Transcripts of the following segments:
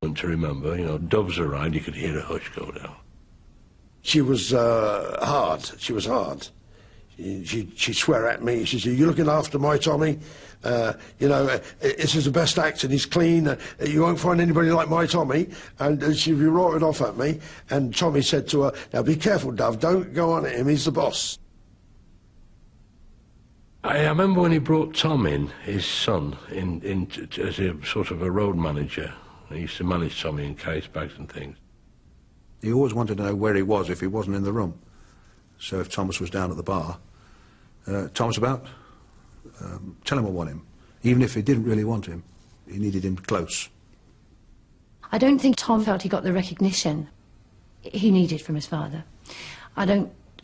To remember, you know, doves around, you could hear a hush go down. She was hard. She was hard. She'd swear at me. She said, "You're looking after my Tommy. You know, this is the best actor. He's clean. You won't find anybody like my Tommy." And she'd be roaring off at me. And Tommy said to her, "Now be careful, Dove. Don't go on at him. He's the boss." I remember when he brought Tom in, his son, as a sort of a road manager. He used to manage Tommy in case bags and things. He always wanted to know where he was if he wasn't in the room. So if Thomas was down at the bar, Thomas about? Tell him I want him. Even if he didn't really want him, he needed him close. I don't think Tom felt he got the recognition he needed from his father.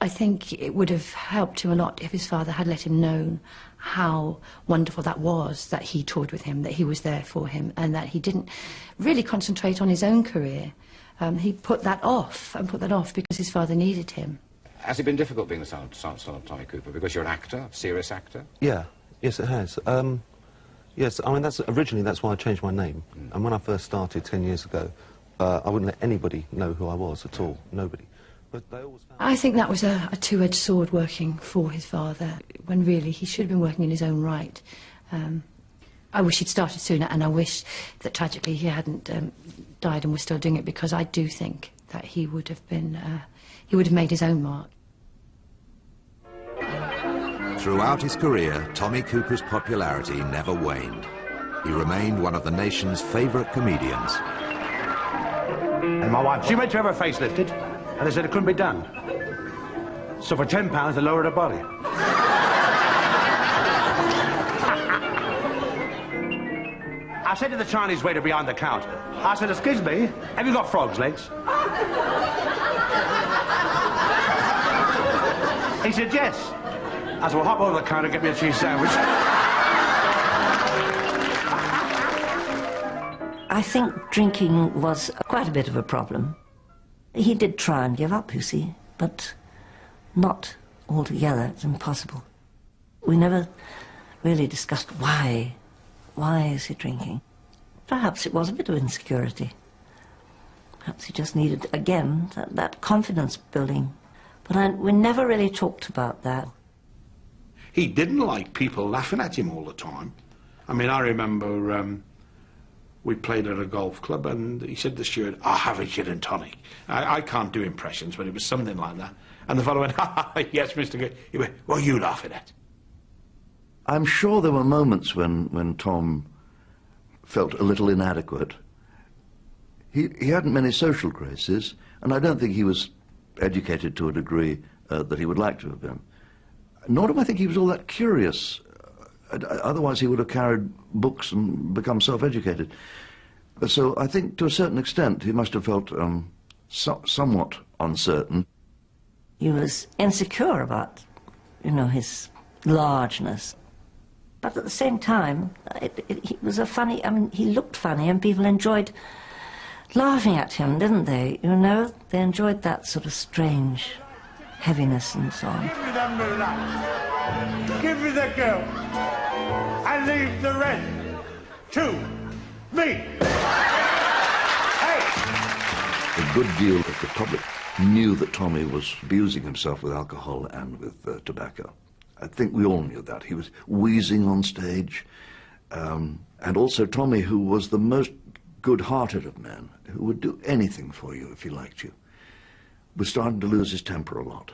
I think it would have helped him a lot if his father had let him know how wonderful that was, that he toured with him, that he was there for him, and that he didn't really concentrate on his own career. He put that off because his father needed him. Has it been difficult being the son of Tommy Cooper because you're an actor, a serious actor? Yeah, yes it has. Yes, I mean originally that's why I changed my name. And when I first started 10 years ago, I wouldn't let anybody know who I was at all, nobody. But they always found... I think that was a two-edged sword working for his father, when really he should have been working in his own right. I wish he'd started sooner, and I wish that tragically he hadn't died and was still doing it, because I do think that he would have been, he would have made his own mark. Throughout his career, Tommy Cooper's popularity never waned. He remained one of the nation's favourite comedians. And my wife, she went to have her face lifted, and they said it couldn't be done. So for £10, they lowered her body. I said to the Chinese waiter behind the counter, I said, "Excuse me, have you got frog's legs?" He said, "Yes." I said, "Well, hop over the counter and get me a cheese sandwich." I think drinking was quite a bit of a problem. He did try and give up, you see, but not altogether. It's impossible. We never really discussed why. Why is he drinking? Perhaps it was a bit of insecurity. Perhaps he just needed, again, that confidence building. But we never really talked about that. He didn't like people laughing at him all the time. I mean, I remember we played at a golf club and he said to the steward, "I'll have a gin and tonic." I can't do impressions, but it was something like that. And the fellow went, "Ha, ha, yes, Mr. Good." He went, "What are you laughing at?" I'm sure there were moments when Tom felt a little inadequate. He hadn't many social graces, and I don't think he was educated to a degree that he would like to have been. Nor do I think he was all that curious. Otherwise he would have carried books and become self-educated. So I think to a certain extent he must have felt somewhat uncertain. He was insecure about, you know, his largeness. But at the same time, he was a funny, I mean, he looked funny and people enjoyed laughing at him, didn't they? You know, they enjoyed that sort of strange heaviness and so on. Give me that mullah. Give me the girl. And leave the rest to me. Hey! A good deal of the public knew that Tommy was abusing himself with alcohol and with tobacco. I think we all knew that. He was wheezing on stage. And also Tommy, who was the most good-hearted of men, who would do anything for you if he liked you, was starting to lose his temper a lot.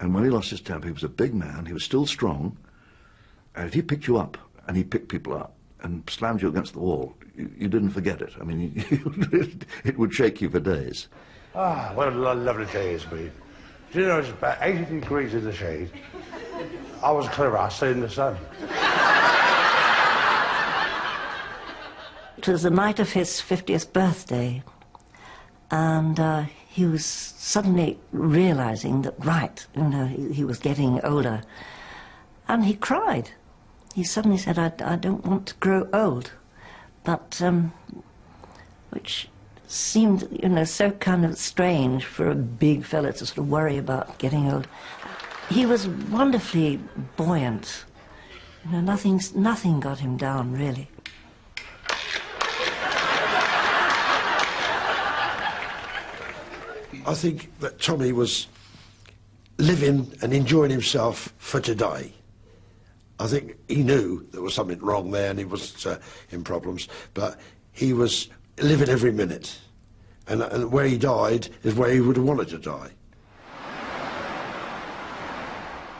And when he lost his temper, he was a big man, he was still strong, and if he picked you up, and he picked people up, and slammed you against the wall, you didn't forget it. I mean, it would shake you for days. Ah, what a lovely day it's been. Do you know, it's about 80 degrees in the shade. I was clever, I stayed in the sun. It was the night of his 50th birthday, and he was suddenly realizing that, right, you know, he was getting older, and he cried. He suddenly said, I don't want to grow old, but, which seemed, you know, so kind of strange for a big fella to sort of worry about getting old. He was wonderfully buoyant. You know, nothing got him down, really. I think that Tommy was living and enjoying himself for today. I think he knew there was something wrong there and he was in problems, but he was living every minute. And where he died is where he would have wanted to die.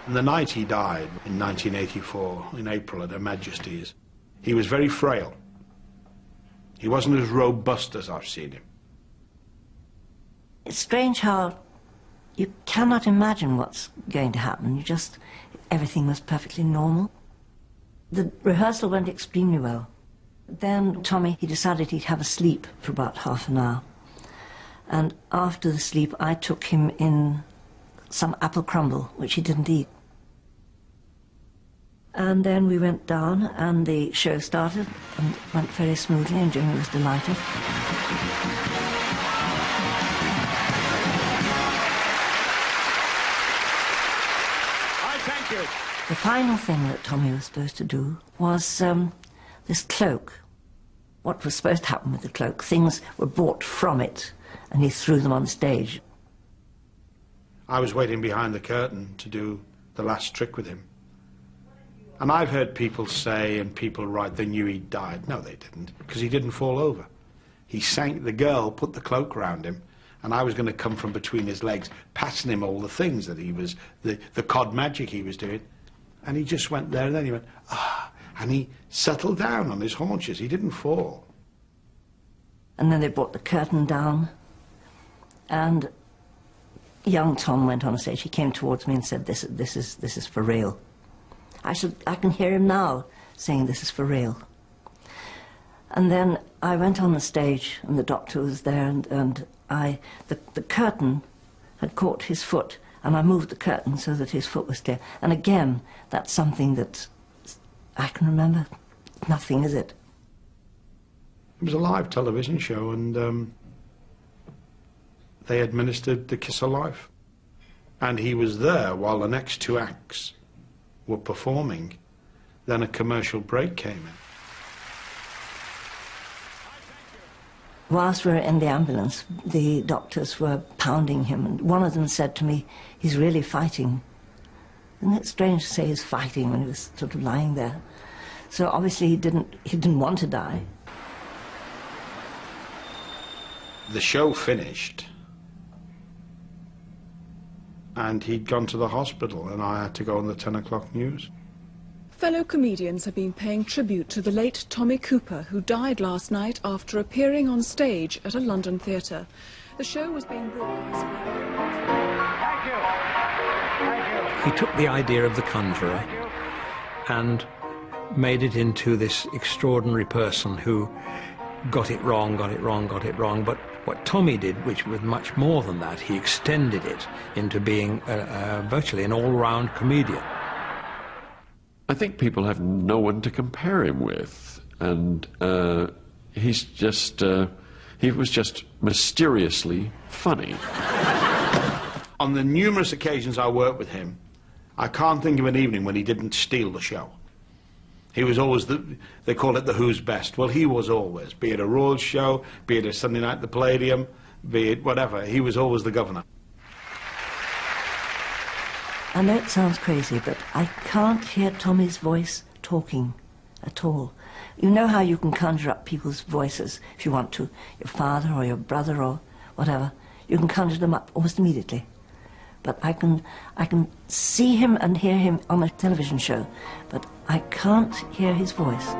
And the night he died, in 1984, in April at Her Majesty's, he was very frail. He wasn't as robust as I've seen him. It's strange how you cannot imagine what's going to happen. Everything was perfectly normal. The rehearsal went extremely well. Then Tommy, he decided he'd have a sleep for about half an hour. And after the sleep, I took him in some apple crumble, which he didn't eat. And then we went down, and the show started, and went very smoothly, and Jimmy was delighted. Thank you. The final thing that Tommy was supposed to do was this cloak. What was supposed to happen with the cloak? Things were brought from it, and he threw them on stage. I was waiting behind the curtain to do the last trick with him. And I've heard people say and people write they knew he'd died. No, they didn't, because he didn't fall over. He sank, the girl put the cloak round him, and I was going to come from between his legs, passing him all the things that he was, the cod magic he was doing. And he just went there, and then he went, ah, and he settled down on his haunches. He didn't fall. And then they brought the curtain down, and young Tom went on stage. He came towards me and said, this is for real. I can hear him now saying, this is for real. And then I went on the stage, and the doctor was there, and the curtain had caught his foot, and I moved the curtain so that his foot was clear. And again, that's something that I can remember. Nothing, is it? It was a live television show, and they administered the kiss of life. And he was there while the next two acts were performing. Then a commercial break came in. Whilst we were in the ambulance, the doctors were pounding him, and one of them said to me, he's really fighting. Isn't it strange to say he's fighting when he was sort of lying there? So obviously he didn't want to die. The show finished, and he'd gone to the hospital, and I had to go on the 10 o'clock news. Fellow comedians have been paying tribute to the late Tommy Cooper, who died last night after appearing on stage at a London theatre. The show was being broadcast. Thank you. Thank you. He took the idea of the conjurer and made it into this extraordinary person who got it wrong, got it wrong, got it wrong. But what Tommy did, which was much more than that, he extended it into being virtually an all-round comedian. I think people have no one to compare him with, and he was just mysteriously funny. On the numerous occasions I worked with him, I can't think of an evening when he didn't steal the show. He was always they call it the who's best. Well, he was always, be it a Royal show, be it a Sunday night at the Palladium, be it whatever, he was always the governor. I know it sounds crazy, but I can't hear Tommy's voice talking at all. You know how you can conjure up people's voices if you want to, your father or your brother or whatever. You can conjure them up almost immediately. But I can see him and hear him on a television show, but I can't hear his voice.